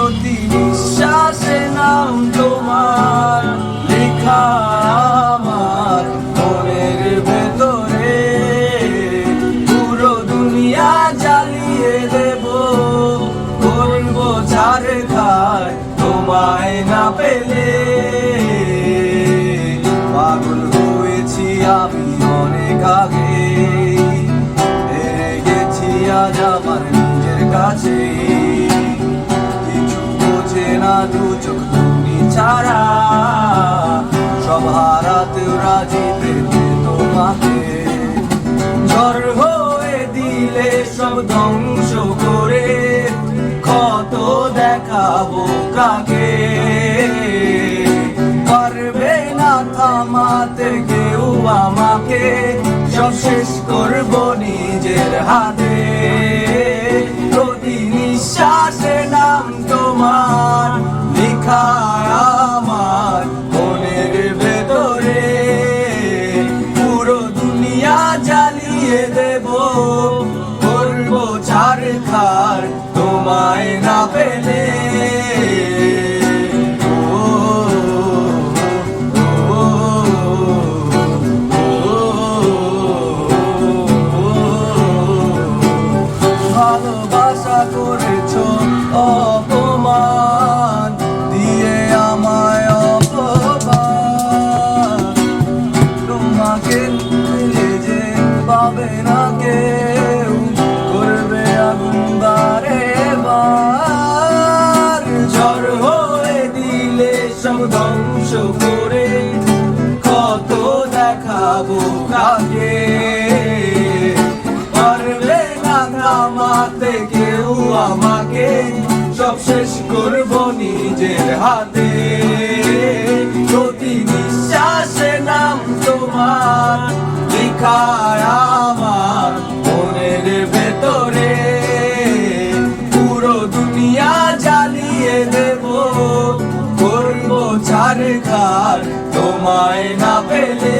প্রতি নিঃশ্বাসে নাম তোমার লেখা আমার মনের ভেতরে। পুরো দুনিয়া জ্বালিয়ে দেব, করবো ছারখার তোমায় না পেলে। পাগল হয়েছি আমি অনেক আগে, হেরে গেছি আজ আমার নিজের কাছে। কিছু বোঝে না দু চোখ তুমি ছাড়া, সব হারাতেও রাজি পেতে তোমাকে। ঝড় হয়ে দিলে সব ধ্বংস করে, কত দেখাবো কাকে। পারবে না থামাতে কেউ আমাকে, সব শেষ করবো নিজের হাতে। প্রতি নিঃশ্বাসে নাম তোমার লেখা আমার মনের ভেতরে। পুরো দুনিয়া জ্বালিয়ে দেব, করবো ছারখার তোমায় না পেলে। ভালোবাসা করেছো অপমান দিয়ে আমায় অপমান, তোমাকে পেলে যে পাবে না কেউ, করবে আগুন বারে বার। ঝড় হয়ে দিলে সব ধ্বংস করে, কত দেখাবো কাকে। পারবে না থামাতে কেউ আমাকে, সব শেষ করবো নিজের হাতে। প্রতি নিঃশ্বাসে নাম তোমার লেখা আমার মনের ভেতরে। পুরো দুনিয়া জ্বালিয়ে দেব, করবো ছারখার তোমায় না পেলে।